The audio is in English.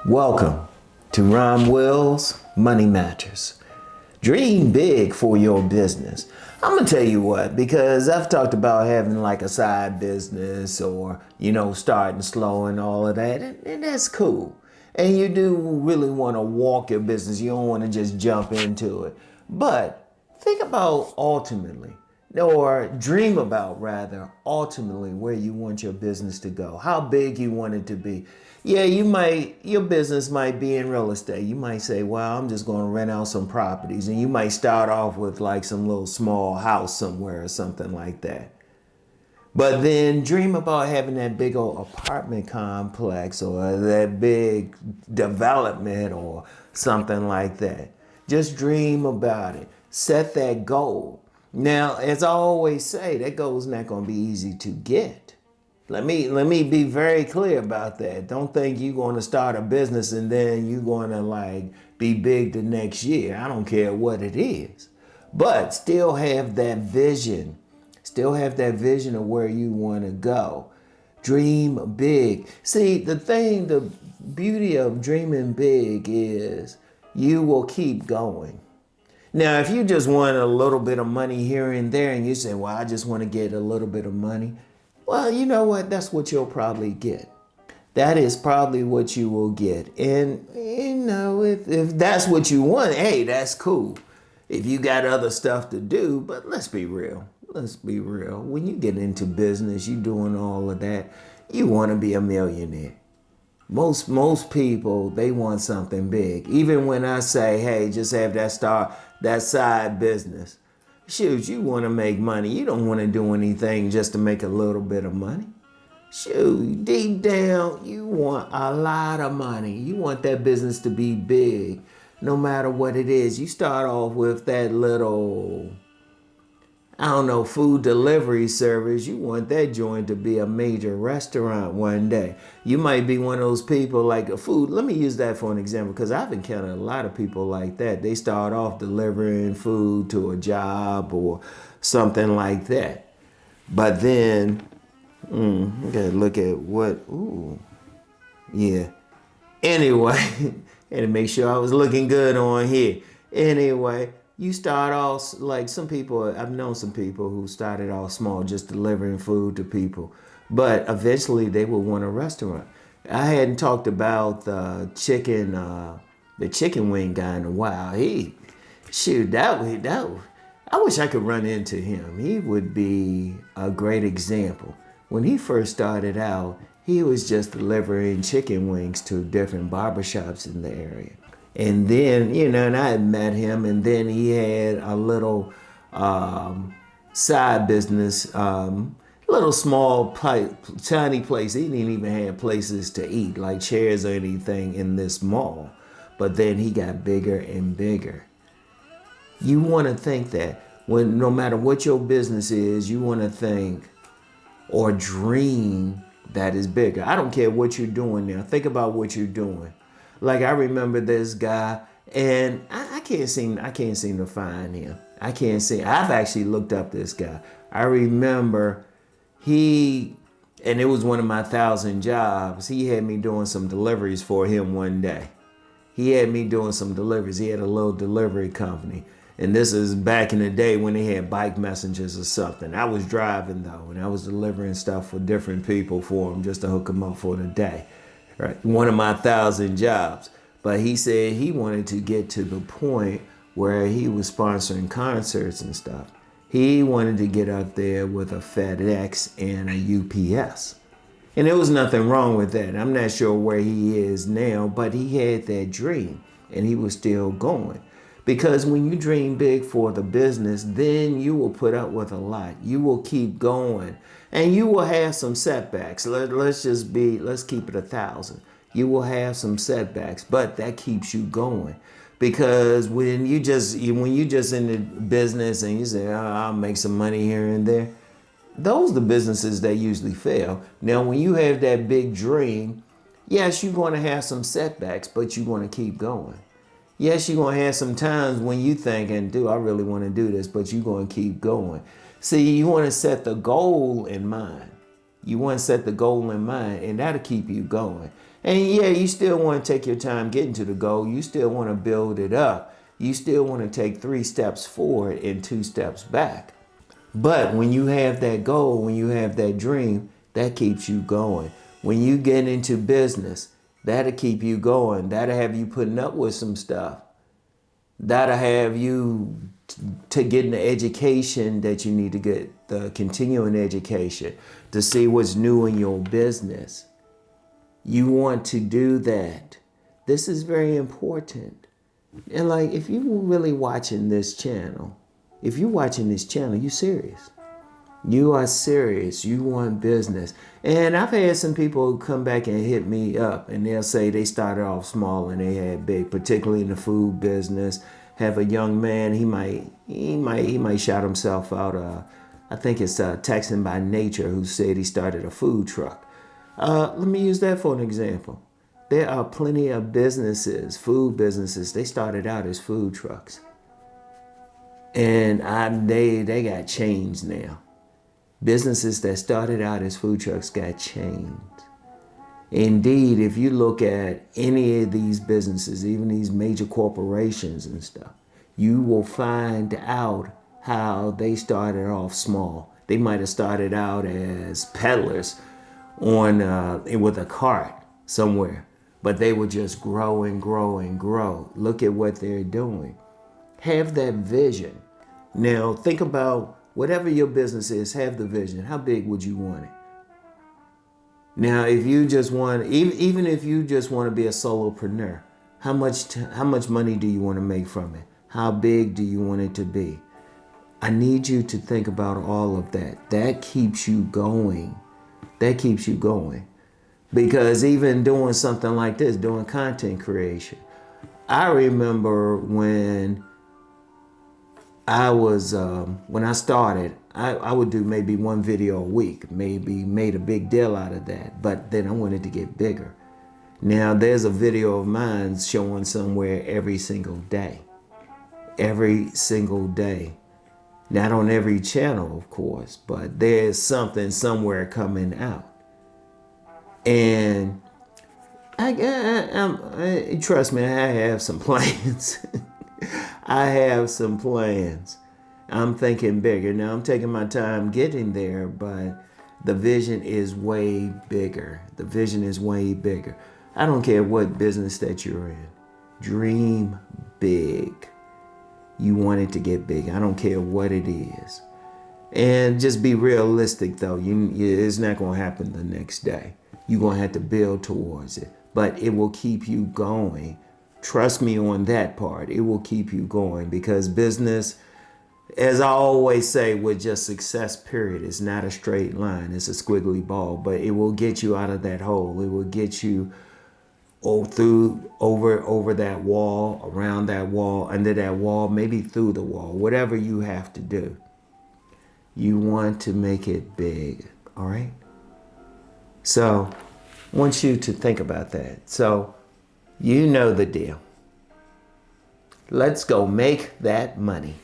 Welcome to Rom Wills Money Matters. Dream big for your business. I'm gonna tell you what, because I've talked about having like a side business or, starting slow and all of that, and that's cool. And you do really wanna walk your business. You don't wanna just jump into it. But think about ultimately, or dream about rather, ultimately where you want your business to go, how big you want it to be. Yeah, your business might be in real estate. You might say, well, I'm just going to rent out some properties. And you might start off with like some little small house somewhere or something like that. But then dream about having that big old apartment complex or that big development or something like that. Just dream about it. Set that goal. Now, as I always say, that goal's not going to be easy to get. Let me be very clear about that. Don't think you're going to start a business and then you're going to be big the next year. I don't care what it is. But still have that vision. Still have that vision of where you want to go. Dream big. See, the beauty of dreaming big is you will keep going. Now, if you just want a little bit of money here and there and you say, well, I just want to get a little bit of money. Well, you know what? That's what you'll probably get. That is probably what you will get. And, if that's what you want, hey, that's cool. If you got other stuff to do, but let's be real. Let's be real. When you get into business, you doing all of that, you want to be a millionaire. Most people, they want something big. Even when I say, hey, just have that side business. Shoot, you want to make money. You don't want to do anything just to make a little bit of money. Shoot, deep down, you want a lot of money. You want that business to be big, no matter what it is. You start off with that little, food delivery service. You want that joint to be a major restaurant one day. You might be one of those people like a food. Let me use that for an example because I've encountered a lot of people like that. They start off delivering food to a job or something like that. But then, you gotta look at yeah. Anyway, had to make sure I was looking good on here. Anyway, you start off like some people, I've known some people who started off small, just delivering food to people. But eventually they will want a restaurant. I hadn't talked about the chicken wing guy in a while. I wish I could run into him. He would be a great example. When he first started out, he was just delivering chicken wings to different barbershops in the area. And then, and I had met him, and then he had a little side business, little small, tiny place. He didn't even have places to eat, like chairs or anything in this mall. But then he got bigger and bigger. You want to think that no matter what your business is, you want to think or dream that is bigger. I don't care what you're doing now. Think about what you're doing. Like I remember this guy, and I can't seem to find him. I've actually looked up this guy. I remember and it was one of my 1,000 jobs. He had me doing some deliveries for him one day. He had me doing some deliveries. He had a little delivery company. And this is back in the day when they had bike messengers or something. I was driving though, and I was delivering stuff for different people for him just to hook them up for the day. Right, one of my 1,000 jobs. But he said he wanted to get to the point where he was sponsoring concerts and stuff. He wanted to get up there with a FedEx and a UPS. And there was nothing wrong with that. I'm not sure where he is now, but he had that dream and he was still going. Because when you dream big for the business, then you will put up with a lot. You will keep going. And you will have some setbacks. Let's keep it 1,000. You will have some setbacks, but that keeps you going. Because when you just in the business and you say, I'll make some money here and there, those are the businesses that usually fail. Now, when you have that big dream, yes, you're going to have some setbacks, but you're going to keep going. Yes, you're going to have some times when you think, do I really want to do this? But you're going to keep going. See, you want to set the goal in mind. And that'll keep you going. And yeah, you still want to take your time getting to the goal. You still want to build it up. You still want to take 3 steps forward and 2 steps back. But when you have that goal, when you have that dream, that keeps you going. When you get into business, that'll keep you going. That'll have you putting up with some stuff. That'll have you to get the education that you need to get, the continuing education, to see what's new in your business. You want to do that. This is very important. And like, if you were really watching this channel, you're serious. You are serious. You want business. And I've had some people come back and hit me up and they'll say they started off small and they had big, particularly in the food business. Have a young man, he might shout himself out. I think it's Texan by Nature, who said he started a food truck. Let me use that for an example. There are plenty of businesses, food businesses, they started out as food trucks. And they got changed now. Businesses that started out as food trucks got changed. Indeed, if you look at any of these businesses, even these major corporations and stuff, you will find out how they started off small. They might have started out as peddlers with a cart somewhere, but they would just grow and grow and grow. Look at what they're doing. Have that vision. Now think about whatever your business is, have the vision. How big would you want it? Now, if you just want, even if you just want to be a solopreneur, how much money do you want to make from it? How big do you want it to be? I need you to think about all of that. That keeps you going. That keeps you going. Because even doing something like this, doing content creation, I remember when I started, I would do maybe 1 video a week, maybe made a big deal out of that, but then I wanted to get bigger. Now there's a video of mine showing somewhere every single day. Every single day. Not on every channel, of course, but there's something somewhere coming out. And trust me, I have some plans. I have some plans. I'm thinking bigger. Now I'm taking my time getting there, but the vision is way bigger. The vision is way bigger. I don't care what business that you're in. Dream big. You want it to get big. I don't care what it is. And just be realistic though. It's not going to happen the next day. You're going to have to build towards it. But it will keep you going. Trust me on that part. It will keep you going because business, as I always say, with just success, period, it's not a straight line. It's a squiggly ball, but it will get you out of that hole. It will get you over that wall, around that wall, under that wall, maybe through the wall, whatever you have to do. You want to make it big, all right? So I want you to think about that. So you know the deal. Let's go make that money.